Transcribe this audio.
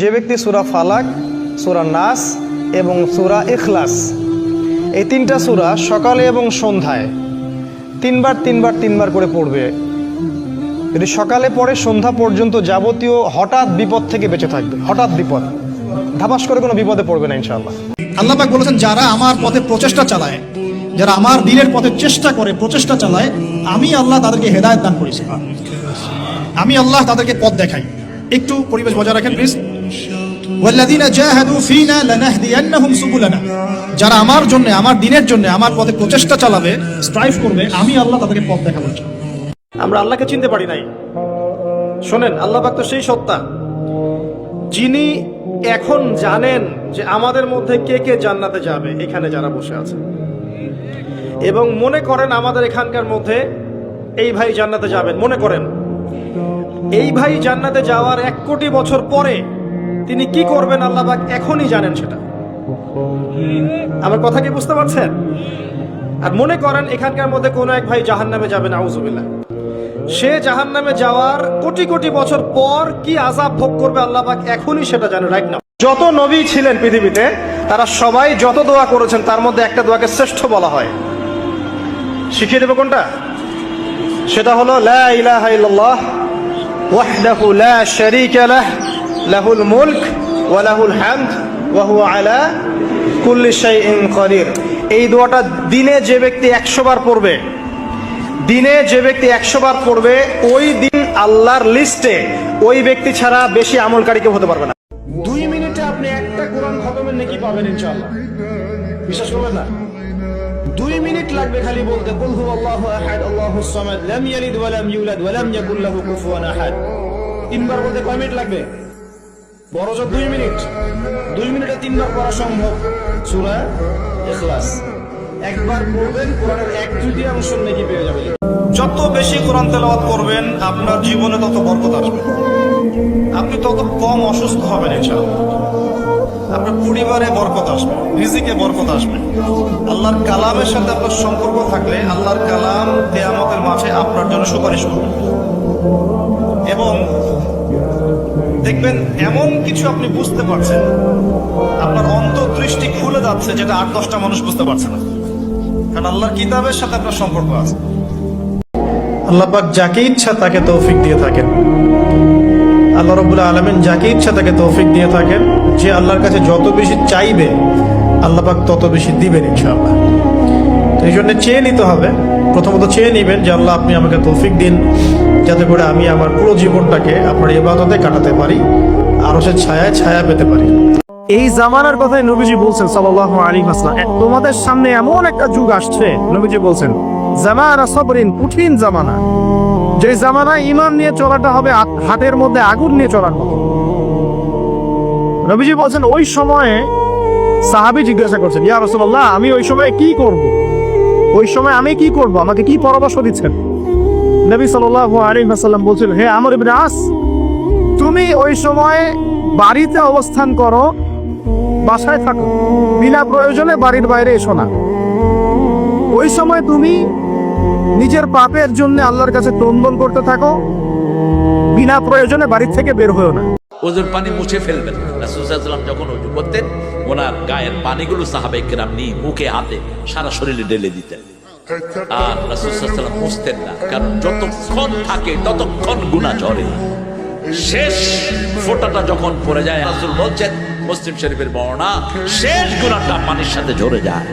যে ব্যক্তি সূরা ফালাক, সূরা নাস এবং সূরা ইখলাস এই তিনটা সূরা সকালে এবং সন্ধ্যায় তিনবার করে পড়বে, যদি সকালে পড়ে সন্ধ্যা পর্যন্ত যাবতীয় হঠাৎ বিপদ থেকে বেঁচে থাকবে। হঠাৎ বিপদ, ধাপাস করে কোনো বিপদে পড়বে না ইনশাআল্লাহ। আল্লাহ পাক বলেছেন, যারা আমার পথে প্রচেষ্টা চালায়, যারা আমার দ্বীনের পথে চেষ্টা করে, প্রচেষ্টা চালায়, আমি আল্লাহ তাদেরকে হেদায়েত দান করেছি। আমি আল্লাহ তাদেরকে পথ দেখাই। একটু পরিবেশ বজায় রাখেন প্লিজ। ওয়াল্লাযীনা জাহাদু ফীনা লানাহদিয়ান্নাহুম সুবুলানা, যারা আমার জন্য, আমার দ্বীনের জন্য আমার পথে প্রচেষ্টা চালাবে, স্ট্রাইভ করবে, আমি আল্লাহ তাদেরকে পথ দেখাবো। আমরা আল্লাহকে চিনতে পারি নাই। শোনেন, আল্লাহ পাক তো সেই সত্তা যিনি এখন জানেন যে আমাদের মধ্যে কে কে জান্নাতে যাবে, এখানে যারা বসে আছে, এবং মনে করেন আমাদের এখানকার মধ্যে এই ভাই জান্নাতে যাবেন, মনে করেন এই ভাই জান্নাতে যাওয়ার 1 কোটি বছর পরে তিনি কি করবেন আল্লাহ পাক এখনই জানেন সেটা। আমার কথা কি বুঝতে পারছেন? আর মনে করেন এখানকার মধ্যে কোনো এক ভাই জাহান্নামে যাবেন, আউযুবিল্লাহ, সে জাহান্নামে যাওয়ার কোটি কোটি বছর পর কি আযাব ভোগ করবে আল্লাহ পাক এখনই সেটা জানেন, রাইট নাও। যত নবী ছিলেন পৃথিবীতে তারা সবাই যত দোয়া করেছেন তার মধ্যে একটা দোয়াকে শ্রেষ্ঠ বলা হয়। শিখিয়ে দেব কোনটা? সেটা হলো লা ইলাহা ইল্লাল্লাহ ওয়াহদাহু লা শারীকা লাহ লাহুল মুলক ওয়া লাহুল হামদ ওয়া হুয়া আলা কুল্লি শাইইন কাদির। এই দোয়াটা দিনে যে ব্যক্তি 100 বার পড়বে, দিনে যে ব্যক্তি 100 বার পড়বে, ওই দিন আল্লাহর লিস্টে ওই ব্যক্তি ছাড়া বেশি আমলকারী কেউ হতে পারবে না। 2 মিনিটে আপনি একটা কোরআন খতমের নেকি পাবেন ইনশাআল্লাহ। বিশ্বাস করবেন না? 2 মিনিট লাগবে খালি বলতে কুল হুয়াল্লাহু আহাদ আল্লাহুস সামাদ লাম ইয়ালিদ ওয়া লাম ইউলাদ ওয়া লাম ইয়াকুল লাহু কুফুয়ান আহাদ। 3 বার বলতে কয় মিনিট লাগবে? বড় জোর 2 মিনিট। 2 মিনিটে 3 বার পড়া সম্ভব। সূরা ইখলাস একবার পড়বেন, কোরআনের 1/3 নেকি পেয়ে যাবেন। যত বেশি কোরআন তেলাওয়াত করবেন আপনার জীবনে তত বরকত আসবে, আপনি তত কম অসুস্থ হবেন ইনশাআল্লাহ, আপনার পরিবারে বরকত আসবে, রিজিকে বরকত আসবে। আল্লাহর কালামের সাথে আপনার সম্পর্ক থাকলে আল্লাহর কালাম কিয়ামতের মাঠে আপনার জন্য সুপারিশ করবে, এবং দেখবেন এমন কিছু আপনি বুঝতে পারছেন, আপনার অন্তর্দৃষ্টি খুলে যাচ্ছে, যেটা 8-10টা মানুষ বুঝতে পারছে না, কারণ আল্লাহর কিতাবের সাথে আপনার সম্পর্ক আছে। আল্লাহ পাক যাকে ইচ্ছা তাকে তৌফিক দিয়ে থাকেন। আল্লাহ রাব্বুল আলামিন যাকে ইচ্ছা তাকে তৌফিক দিয়ে থাকেন। যে আল্লাহর কাছে যত বেশি চাইবে আল্লাহ পাক তত বেশি দিবেন ইনশাআল্লাহ। তো এই জন্য চেয়ে নিতে হবে। প্রথমত চেয়ে নেবেন যে আল্লাহ আপনি আমাকে তৌফিক দিন, যাতে করে আমি আমার পুরো জীবনটাকে আপনার ইবাদতে কাটাতে পারি, আরো সে ছায়া পেতে পারি। এই জামানার কথাই নবীজি বলছেন সাল্লাল্লাহু আলাইহি ওয়াসাল্লাম, তোমাদের সামনে এমন একটা যুগ আসছে, নবীজি বলছেন জামানা সবরিন, কঠিন জামানা, যে জামানায় ঈমান নিয়ে চলাটা হবে হাতের মধ্যে আগুন নিয়ে চলার মতো। নবীজি বলছেন ওই সময়ে সাহাবী জিজ্ঞাসা করছেন, ইয়া রাসূলুল্লাহ, আমি ওই সময় কি করব? ওই সময় আমি কি করব? আমাকে কি পরামর্শ দিচ্ছেন? নবী সাল্লাল্লাহু আলাইহি ওয়াসাল্লাম বলছেন, হে আমর ইবনে আস, তুমি ওই সময় বাড়িতে অবস্থান করো, বাসায় থাকো, বিনা প্রয়োজনে বাড়ির বাইরে এসো না। ওই সময় তুমি নিজের পাপের জন্য আল্লাহর কাছে ক্রন্দন করতে থাকো, বিনা প্রয়োজনে বাড়ি থেকে বের হয়েও না। ওজুর পানি মুছে ফেলবেন। রাসূল সাল্লাল্লাহু আলাইহি ওয়াসাল্লাম যখন ওযু করতেন, ওনার গায়ের পানিগুলো সাহাবায়ে কেরাম নিয়ে মুখে হাতে সারা শরীরে ঢেলে দিতেন, আর রাসূল সাল্লাল্লাহু আলাইহি ওয়াসাল্লাম মুছতেন না, কারণ যতক্ষণ থাকে ততক্ষণ গুনাহ ঝরে না। শেষ ফোঁটাটা যখন পড়ে যায়, রাসূল বলছেন, মুসলিম শরীফের বর্ণনা, শেষ গুনাহটা পানির সাথে ঝরে যায়।